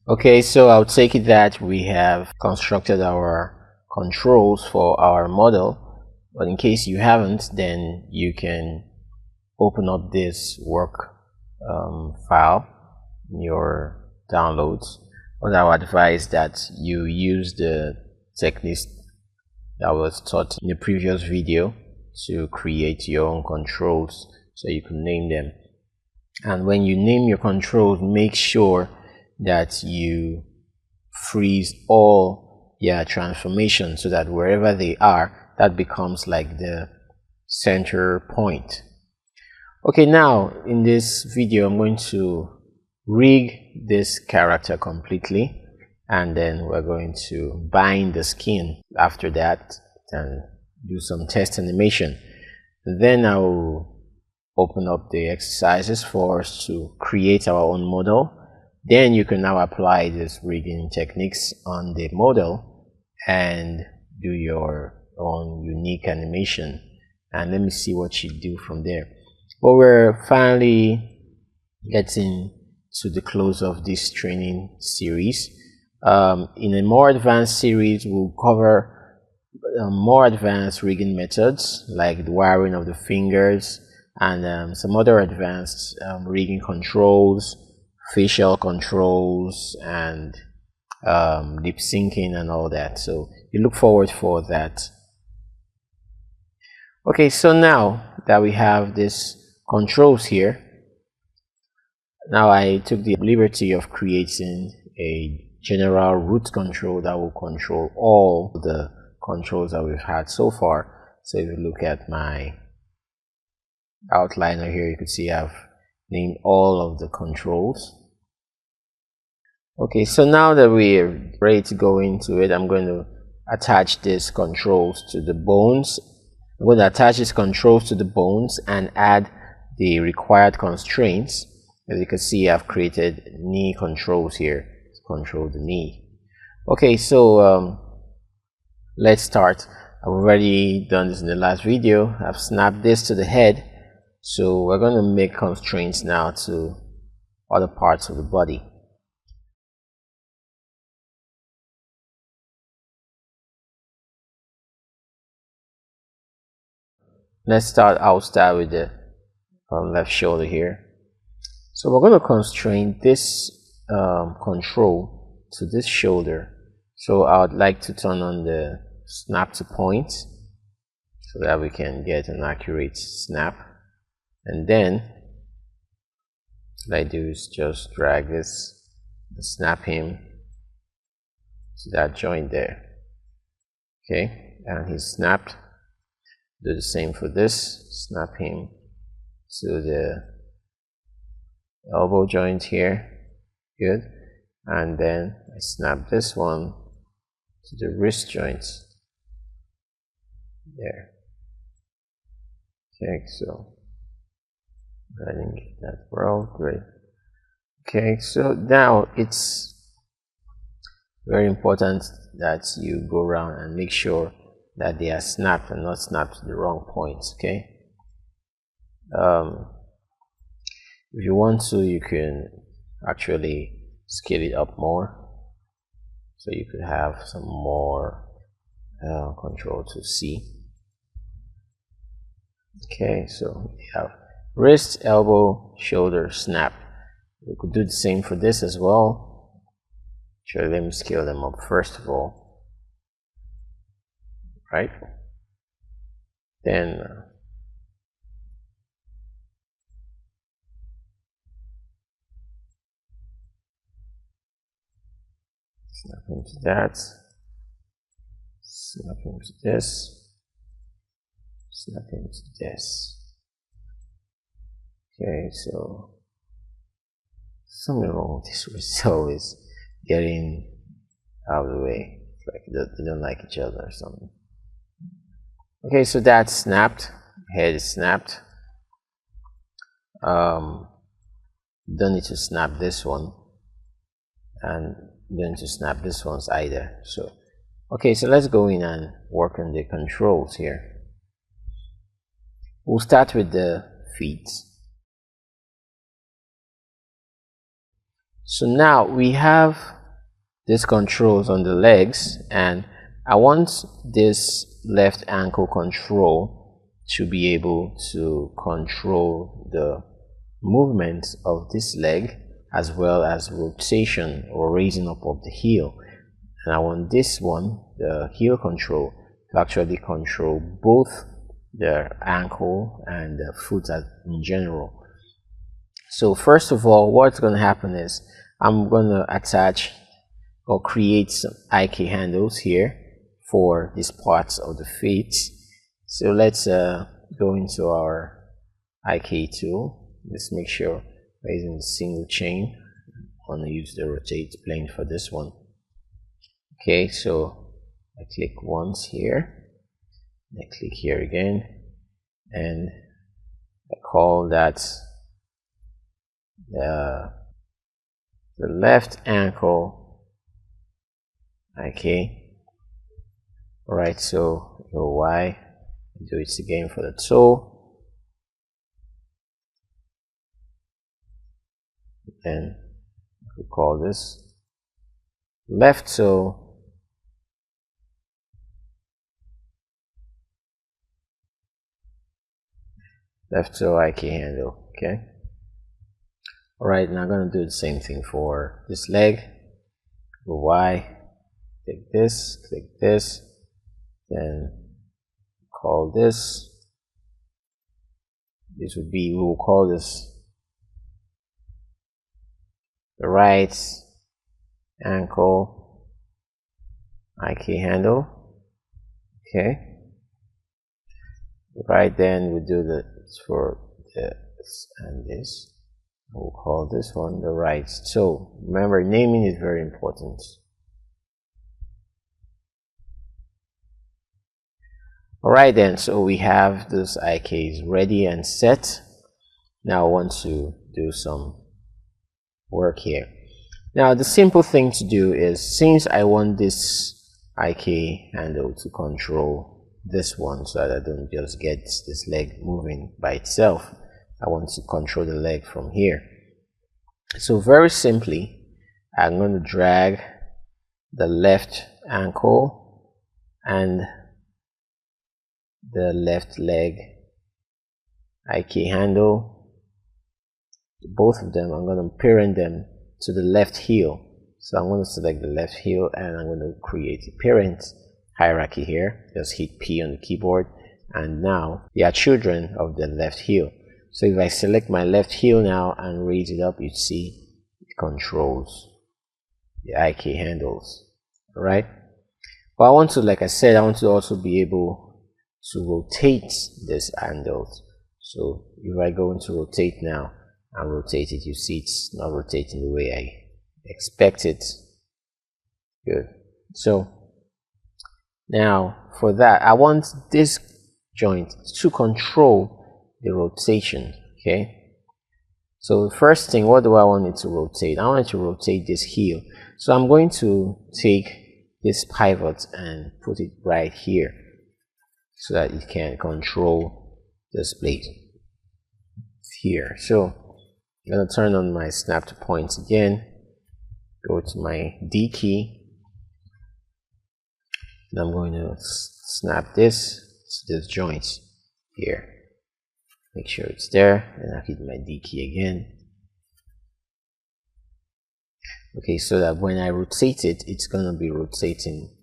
Okay, so I'll take it that we have constructed our controls for our model, but in case you haven't, then you can open up this work file in your downloads. But I would advise that you use the techniques that was taught in the previous video to create your own controls, so you can name them. And when you name your controls, make sure that you freeze all your transformations so that wherever they are, that becomes like the center point. Okay, now in this video I'm going to rig this character completely, and then we're going to bind the skin after that and do some test animation. Then I will open up the exercises for us to create our own model. Then you can now apply these rigging techniques on the model and do your own unique animation. And let me see what you do from there. But we're finally getting to the close of this training series. In a more advanced series, we'll cover more advanced rigging methods like the wiring of the fingers and some other advanced rigging controls, facial controls, and lip syncing and all that. So you look forward for that. Okay, so now that we have these controls here, now I took the liberty of creating a general root control that will control all the controls that we've had so far. So if you look at my outliner here, you can see I've named all of the controls. Okay, so now that we're ready to go into it, I'm going to attach these controls to the bones. I'm going to attach these controls to the bones and add the required constraints. As you can see, I've created knee controls here to control the knee. Okay, so let's start. I've already done this in the last video. I've snapped this to the head, so we're going to make constraints now to other parts of the body. I'll start with the left shoulder here. So we're going to constrain this control to this shoulder. So I would like to turn on the snap to point so that we can get an accurate snap. And then what I do is just drag this and snap him to that joint there. Okay, and he's snapped. Do the same for this, snap him to the elbow joint here. Good. And then I snap this one to the wrist joint there. Okay, so I didn't get that well. Great. Okay, so now it's very important that you go around and make sure that they are snapped and not snapped to the wrong points. Okay. If you want to, you can actually scale it up more, so you could have some more control to see. Okay, so we have wrist, elbow, shoulder, snap. We could do the same for this as well. Sure, let me scale them up first of all. Right? Then snap into that, snap into this, snap into this. Okay, so something wrong with this result is getting out of the way. It's like they don't like each other or something. Okay, so that's snapped. Head is snapped. Don't need to snap this one, and don't need to snap this one's either. So, okay, so let's go in and work on the controls here. We'll start with the feet. So now we have this controls on the legs, and I want this left ankle control to be able to control the movement of this leg as well as rotation or raising up of the heel. And I want this one, the heel control, to actually control both the ankle and the foot in general. So first of all, what's going to happen is I'm going to attach or create some IK handles here for these parts of the feet. So let's go into our IK tool. Let's make sure we're using a single chain. I'm going to use the rotate plane for this one. Okay, so I click once here, I click here again, and I call that the left ankle IK. Alright, so go Y, do it again for the toe, then we call this left toe, left toe IK handle. Okay. Alright, now I'm going to do the same thing for this leg. Go Y, click this, then call this. This would be, we will call this the right ankle IK handle. Okay. Right, then we do this for this and this. We'll call this one the right toe. Remember, naming is very important. Alright then, so we have those IKs ready and set. Now I want to do some work here. Now the simple thing to do is, since I want this IK handle to control this one so that I don't just get this leg moving by itself, I want to control the leg from here. So very simply, I'm going to drag the left ankle and the left leg IK handle, both of them. I'm going to parent them to the left heel. So I'm going to select the left heel and I'm going to create a parent hierarchy here. Just hit P on the keyboard, and now they are children of the left heel. So if I select my left heel now and raise it up, you see it controls the IK handles. Alright, but I want to, like I said, I want to also be able to rotate this handles. So if I go into rotate now and rotate it, you see it's not rotating the way I expect it. Good. So now for that, I want this joint to control the rotation. Okay, so the first thing, what do I want it to rotate? I want it to rotate this heel. So I'm going to take this pivot and put it right here so that it can control this plate here. So I'm going to turn on my snap to points again, go to my D key, and I'm going to snap this to this joint here. Make sure it's there, and I hit my D key again. Okay, so that when I rotate it, it's going to be rotating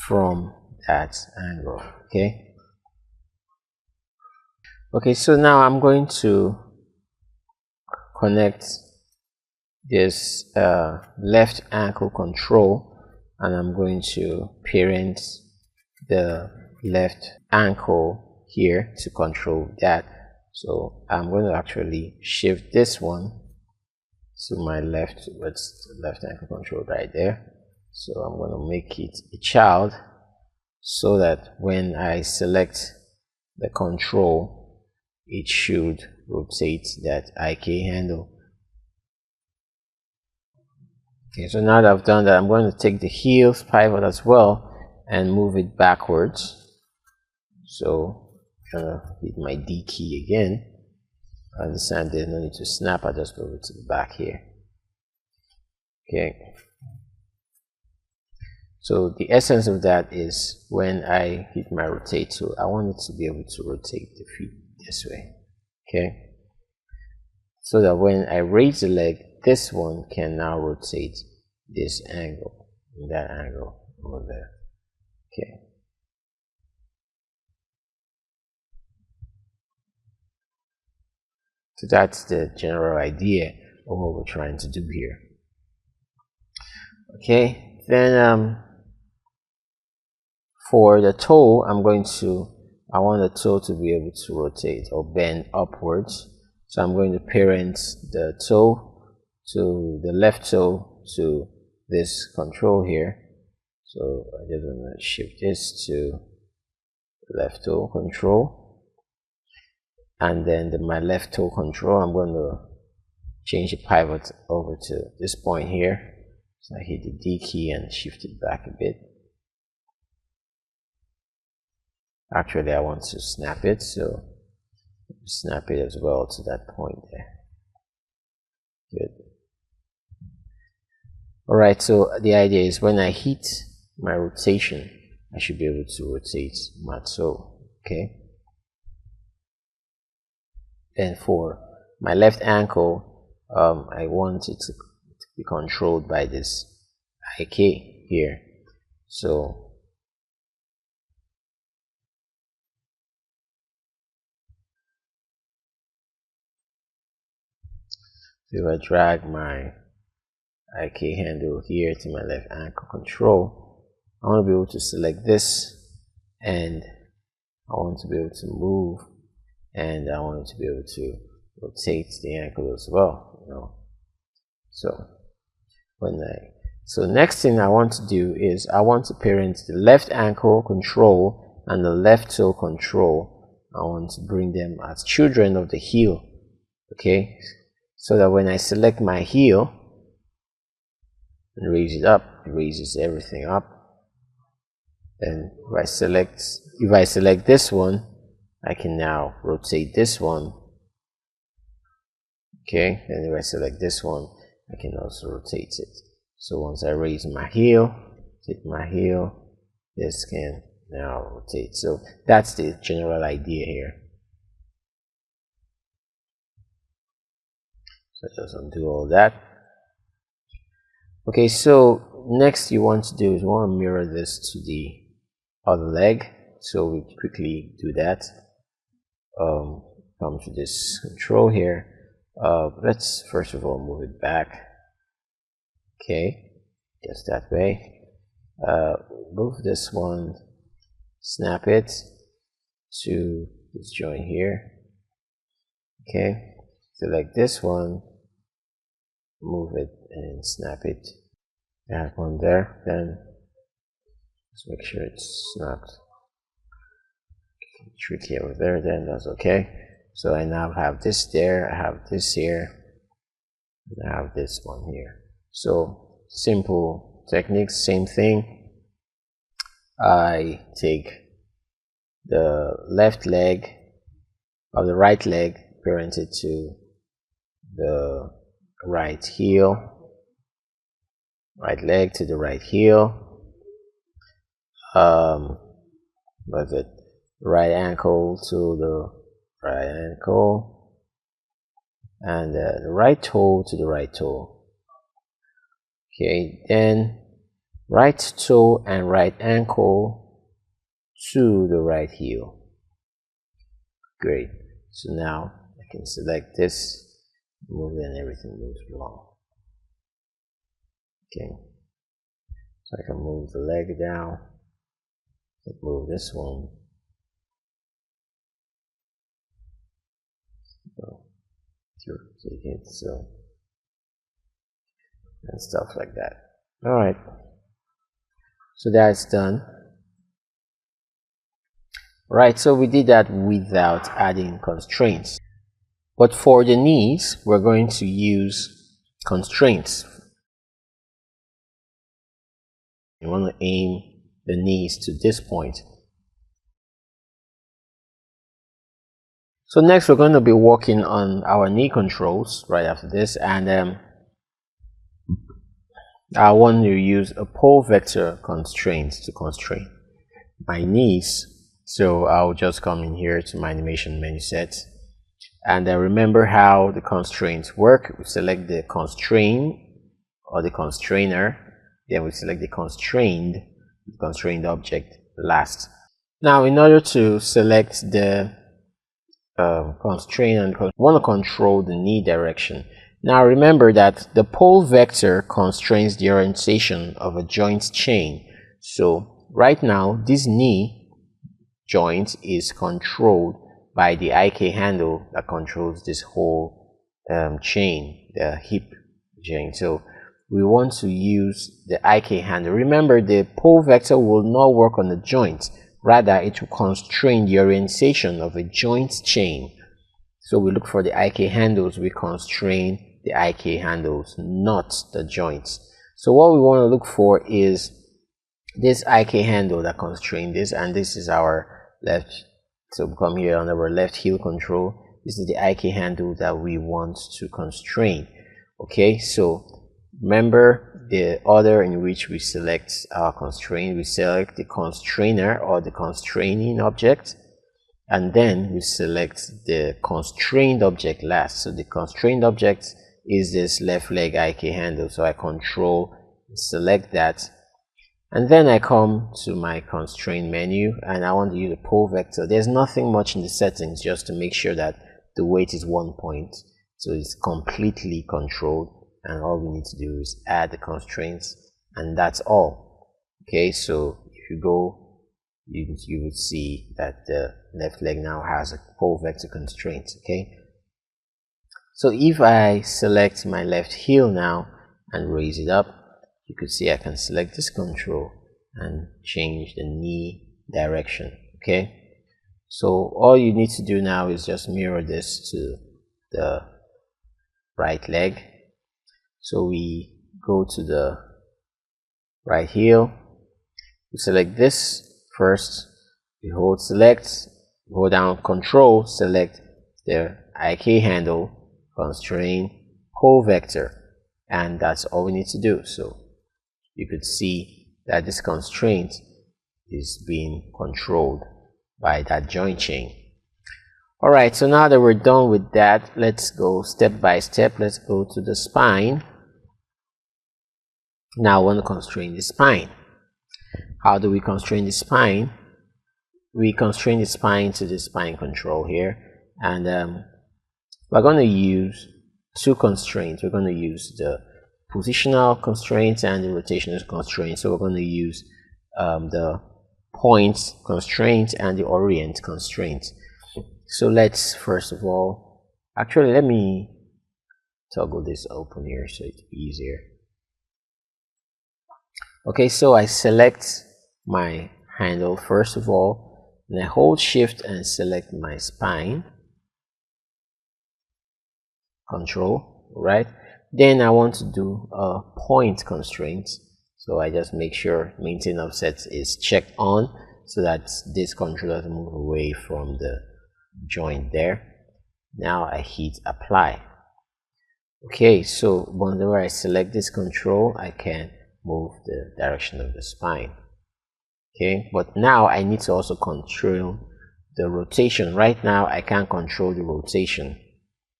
from that angle. Okay. Okay, so now I'm going to connect this left ankle control, and I'm going to parent the left ankle here to control that. So I'm going to actually shift this one to my left, what's the left ankle control right there. So I'm going to make it a child so that when I select the control, it should rotate that IK handle. Okay, so now that I've done that, I'm going to take the heels pivot as well and move it backwards. So I'm going to hit my D key again. I understand there's no need to snap, I just move it to the back here. Okay. So the essence of that is when I hit my rotate tool, I want it to be able to rotate the feet this way. Okay, so that when I raise the leg, this one can now rotate this angle and that angle over there. Okay. So that's the general idea of what we're trying to do here. Okay, then for the toe, I want the toe to be able to rotate or bend upwards. So I'm going to parent the toe to the left toe to this control here. So I just want to shift this to left toe control, and then my left toe control, I'm going to change the pivot over to this point here. So I hit the D key and shift it back a bit. Actually, I want to snap it, so snap it as well to that point there. Good. Alright, so the idea is when I hit my rotation, I should be able to rotate my toe. Okay. Then for my left ankle, I want it to be controlled by this IK here. So if I drag my IK handle here to my left ankle control, I want to be able to select this, and I want to be able to move, and I want to be able to rotate the ankle as well, you know. So next thing I want to do is I want to parent the left ankle control and the left toe control. I want to bring them as children of the heel. Okay, so that when I select my heel and raise it up, it raises everything up. And if I select this one, I can now rotate this one. Okay, and if I select this one, I can also rotate it. So once I raise my heel, hit my heel, this can now rotate. So that's the general idea here. So just undo all that. Okay, so next you want to do is you want to mirror this to the other leg. So we quickly do that. Come to this control here. Let's first of all move it back. Okay, just that way. Move this one, snap it to this joint here. Okay, select this one, move it and snap it. Add one there, then just make sure it's not tricky over there, then that's okay. So I now have this there, I have this here, and I have this one here. So simple techniques, same thing. I take the left leg of the right leg, parent it to the right heel, right leg to the right heel. Was it right ankle to the right ankle, and the right toe to the right toe. Okay, then right toe and right ankle to the right heel. Great. So now I can select this, move it, and everything moves along. Okay. So I can move the leg down, move this one. So and stuff like that. All right, so that's done. Right, so we did that without adding constraints, but for the knees we're going to use constraints. You want to aim the knees to this point. So next we're going to be working on our knee controls right after this, and I want to use a pole vector constraint to constrain my knees. So I'll just come in here to my animation menu set, and then remember how the constraints work. We select the constraint or the constrainer, then we select the constrained object last. Now, in order to select the constraint, and want to control the knee direction. Now remember that the pole vector constrains the orientation of a joint chain. So right now this knee joint is controlled by the IK handle that controls this whole chain, the hip chain. So we want to use the IK handle. Remember, the pole vector will not work on the joint, rather it will constrain the orientation of a joint chain. So we look for the IK handles, we constrain the IK handles, not the joints. So what we want to look for is this IK handle that constrains this, and this is our left. So we come here on our left heel control. This is the IK handle that we want to constrain. Okay, so remember the order in which we select our constraint. We select the constrainer or the constraining object, and then we select the constrained object last. So the constrained object is this left leg IK handle, so I control select that, and then I come to my constraint menu and I want to use a pole vector. There's nothing much in the settings, just to make sure that the weight is 1 point, so it's completely controlled, and all we need to do is add the constraints, and that's all. Okay, so if you go, you would see that the left leg now has a pole vector constraint. Okay, so if I select my left heel now and raise it up, you could see I can select this control and change the knee direction. Okay, so all you need to do now is just mirror this to the right leg. So we go to the right heel, we select this first, we hold select, go down control, select the IK handle, constrain pole vector, and that's all we need to do. So you could see that this constraint is being controlled by that joint chain. Alright, so now that we're done with that, let's go step by step. Let's go to the spine. Now I want to constrain the spine. How do we constrain the spine? We constrain the spine to the spine control here, and we're going to use two constraints. We're going to use the positional constraint and the rotational constraint. So we're going to use the point constraint and the orient constraint. So let's first of all, actually let me toggle this open here so it's easier. Okay, so I select my handle first of all, and I hold shift and select my spine control, right? Then I want to do a point constraint, so I just make sure maintain offset is checked on so that this control doesn't move away from the joint there. Now I hit apply. Okay, so whenever I select this control, I can move the direction of the spine. Okay, but now I need to also control the rotation. Right now I can't control the rotation.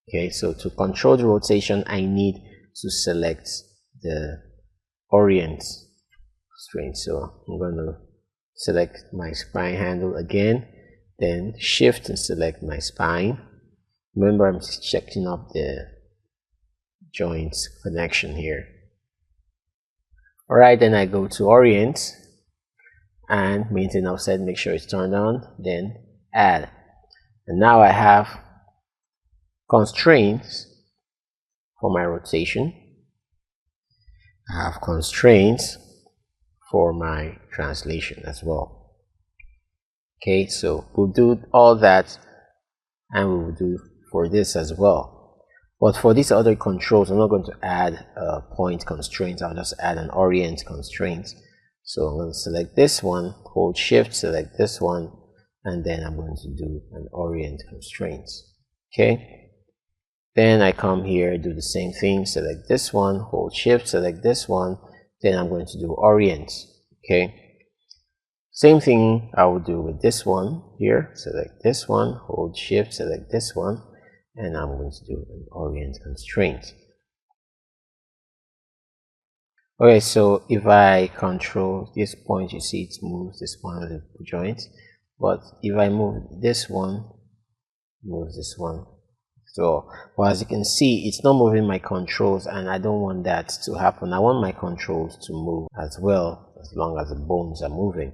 Okay, so to control the rotation, I need to select the orient constraint. So I'm going to select my spine handle again, then shift and select my spine. Remember, I'm checking up the joints connection here. Alright, then I go to orient and maintain offset, make sure it's turned on, then add. And now I have constraints for my rotation. I have constraints for my translation as well. Okay, so we'll do all that, and we will do for this as well. But for these other controls, I'm not going to add a point constraint. I'll just add an orient constraint. So I'm going to select this one, hold shift, select this one, and then I'm going to do an orient constraint. Okay, then I come here, do the same thing, select this one, hold shift, select this one, then I'm going to do orient. Okay, same thing I will do with this one here. Select this one, hold shift, select this one, and I'm going to do an orient constraint. Okay, so if I control this point, you see it moves this one of the joint, but if I move this one, move this one. So, well, as you can see, it's not moving my controls, and I don't want that to happen. I want my controls to move as well, as long as the bones are moving.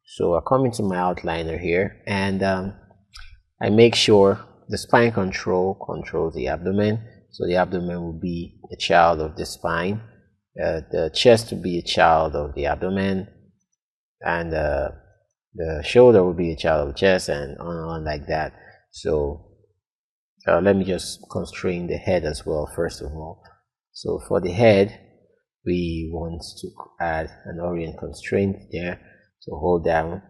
So I come into my outliner here, and I make sure the spine control controls the abdomen. So the abdomen will be a child of the spine, the chest will be a child of the abdomen, and the shoulder will be a child of the chest, and on like that. So let me just constrain the head as well first of all. So for the head, we want to add an orient constraint there. So hold down,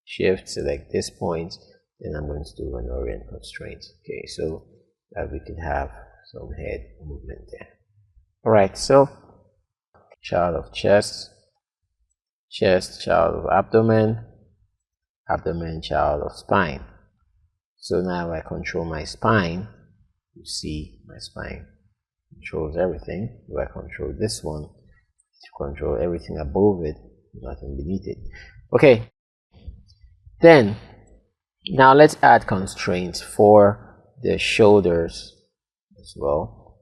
shift, select this point, then I'm going to do an orient constraint. Okay, so that we can have some head movement there. Alright, so child of chest, chest, child of abdomen, abdomen, child of spine. So now I control my spine. You see my spine controls everything. If I control this one, to control everything above it, nothing beneath it. Okay, then now let's add constraints for the shoulders as well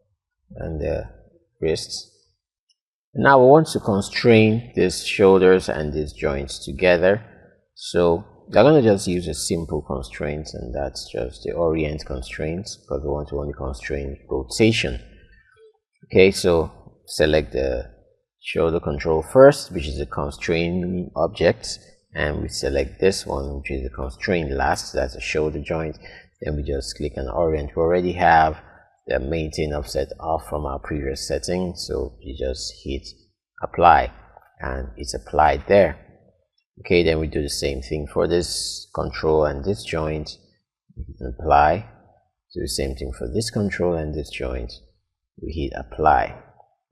and the wrists. Now we want to constrain these shoulders and these joints together, so we're going to just use a simple constraint, and that's just the orient constraint, because we want to only constrain rotation. Okay, so select the shoulder control first, which is a constraining object, and we select this one, which is a constraint last. That's a shoulder joint. Then we just click on orient. We already have the maintain offset off from our previous setting, so you just hit apply and it's applied there. Okay, then we do the same thing for this control and this joint. We hit apply. Do the same thing for this control and this joint. We hit apply.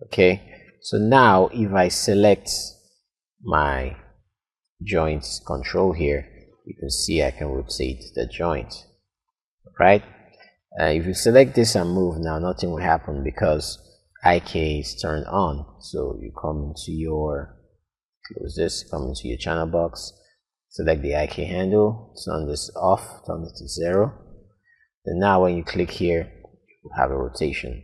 Okay, so now if I select my joint control here, you can see I can rotate the joint, right? If you select this and move, now nothing will happen because IK is turned on. So you come into your, close this, come into your channel box, select the IK handle, turn this off, turn it to 0. Then now when you click here, you have a rotation.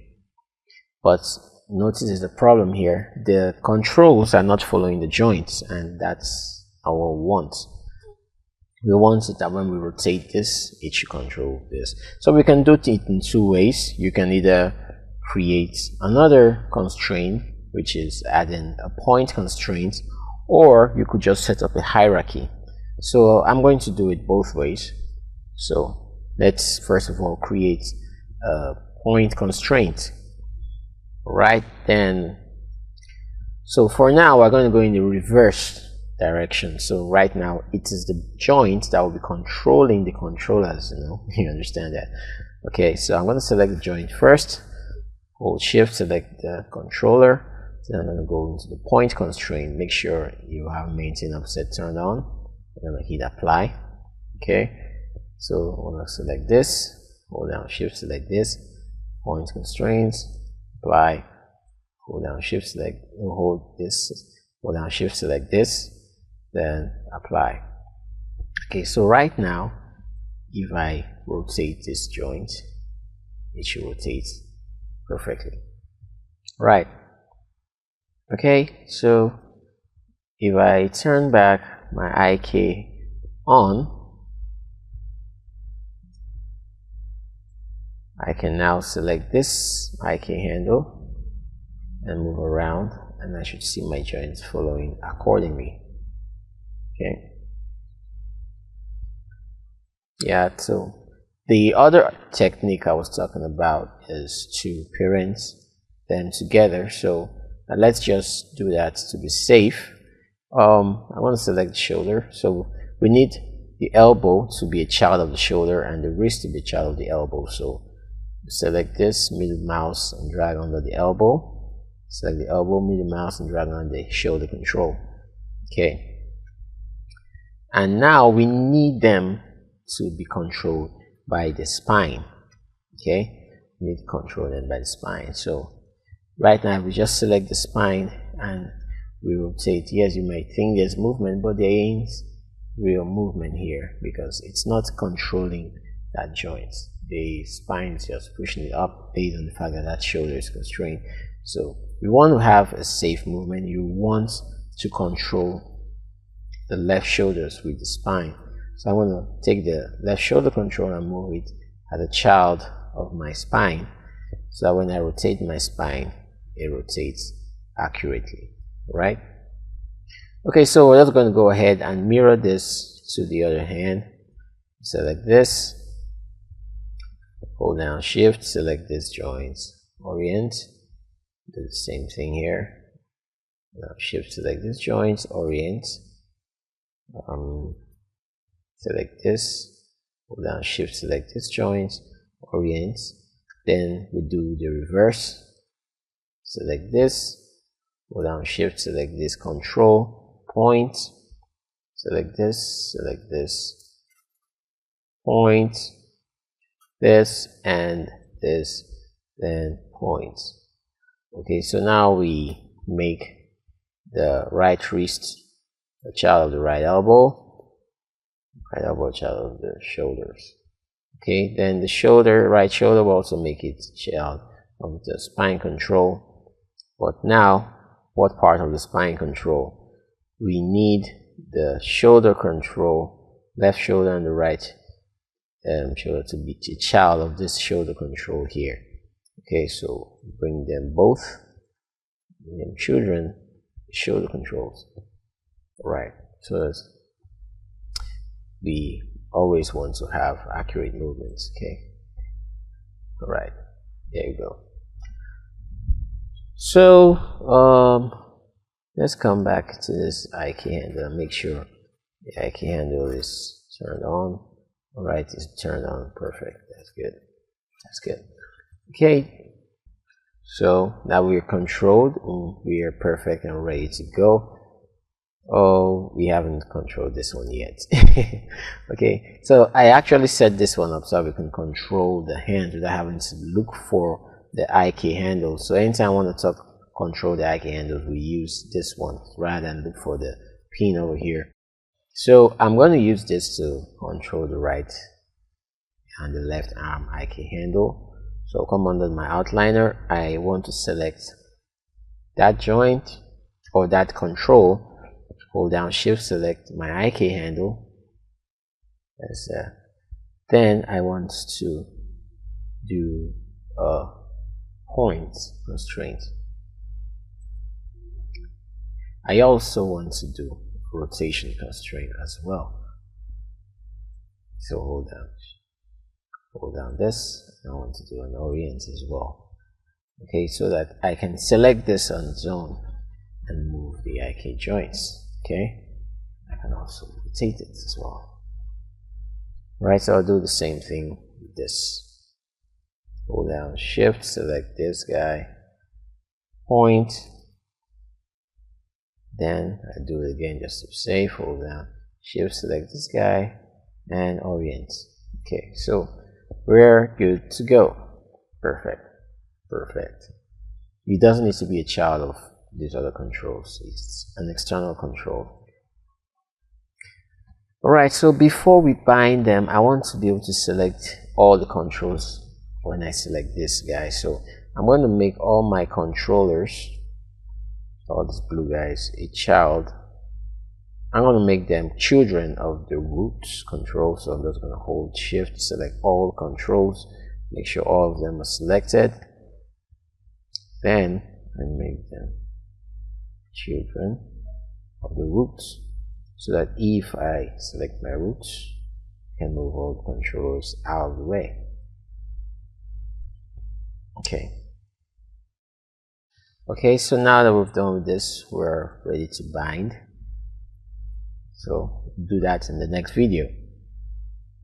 But notice there's a problem here. The controls are not following the joints, and that's our want. We want it that when we rotate this, it should control this. So we can do it in two ways. You can either create another constraint, which is adding a point constraint, or you could just set up a hierarchy. So I'm going to do it both ways. So let's first of all create a point constraint. Right then, so for now we're going to go in the reverse direction. So right now it is the joint that will be controlling the controllers, you understand that. Okay, so I'm going to select the joint first, hold shift, select the controller, then I'm going to go into the point constraint, make sure you have maintain offset turned on, and I'm going to hit apply. Okay, so I'm going to select this, hold down shift, select this, point constraints, apply, hold down shift, select, hold this, hold down shift, select this, then apply. Okay, so right now if I rotate this joint, it should rotate perfectly, right? Okay, so if I turn back my IK on, I can now select this IK handle and move around, and I should see my joints following accordingly. Okay. Yeah, so the other technique I was talking about is to parent them together. So let's just do that to be safe. I want to select the shoulder. So we need the elbow to be a child of the shoulder and the wrist to be a child of the elbow. So select this middle mouse and drag under the elbow. select the elbow, move the mouse and drag on the shoulder control. Okay, and now we need them to be controlled by the spine. Okay, we need to control them by the spine. So right now we just select the spine and we rotate. Yes, you might think there's movement, but there ain't real movement here because it's not controlling that joint. The spine is just pushing it up based on the fact that that shoulder is constrained. So we want to have a safe movement. You want to control the left shoulders with the spine. So I'm going to take the left shoulder control and move it as a child of my spine, so that when I rotate my spine, it rotates accurately, right? Okay, so we're just going to go ahead and mirror this to the other hand. Select this, hold down shift, select this joint, orient, do the same thing here. Now shift, select this joint, orient, select this, hold down shift, select this joint, orient. Then we do the reverse, select this, hold down shift, select this, control, point, select this, point, this and this, then point. Okay, so now we make the right wrist a child of the right elbow, child of the shoulders. Okay, then the shoulder, right shoulder, will also make it child of the spine control. But now, what part of the spine control? We need the shoulder control, left shoulder and the right shoulder to be the child of this shoulder control here. Okay, so bring them both, bring them children, shoulder controls. Right, so we always want to have accurate movements. Okay, all right, there you go. So let's come back to this IK handle and make sure the IK handle is turned on. All right, it's turned on. Perfect. That's good. That's good. Okay, so now we are controlled and we are perfect and ready to go. Oh, we haven't controlled this one yet. Okay, so I actually set this one up so we can control the hand without having to look for the IK handle. So anytime I want to control the IK handles, we use this one rather than look for the pin over here. So I'm going to use this to control the right and the left arm IK handle. So come under my outliner, I want to select that joint or that control. Hold down shift, select my IK handle. Then I want to do a point constraint. I also want to do rotation constraint as well. So hold down this. I want to do an orient as well. Okay, so that I can select this on its own and move the IK joints. Okay, I can also rotate it as well. Right, so I'll do the same thing with this. Hold down shift, select this guy, point, then I do it again just to be safe. Hold down shift, select this guy, and orient. Okay, so we're good to go. Perfect. Perfect. It doesn't need to be a child of these other controls. It's an external control. Alright, so before we bind them, I want to be able to select all the controls when I select this guy. So I'm going to make all my controllers, all these blue guys, a child. I'm going to make them children of the root control. So I'm just going to hold shift, select all controls, make sure all of them are selected. Then I make them children of the roots, so that if I select my roots, I can move all the controls out of the way. Okay, so now that we've done with this, we're ready to bind. So do that in the next video.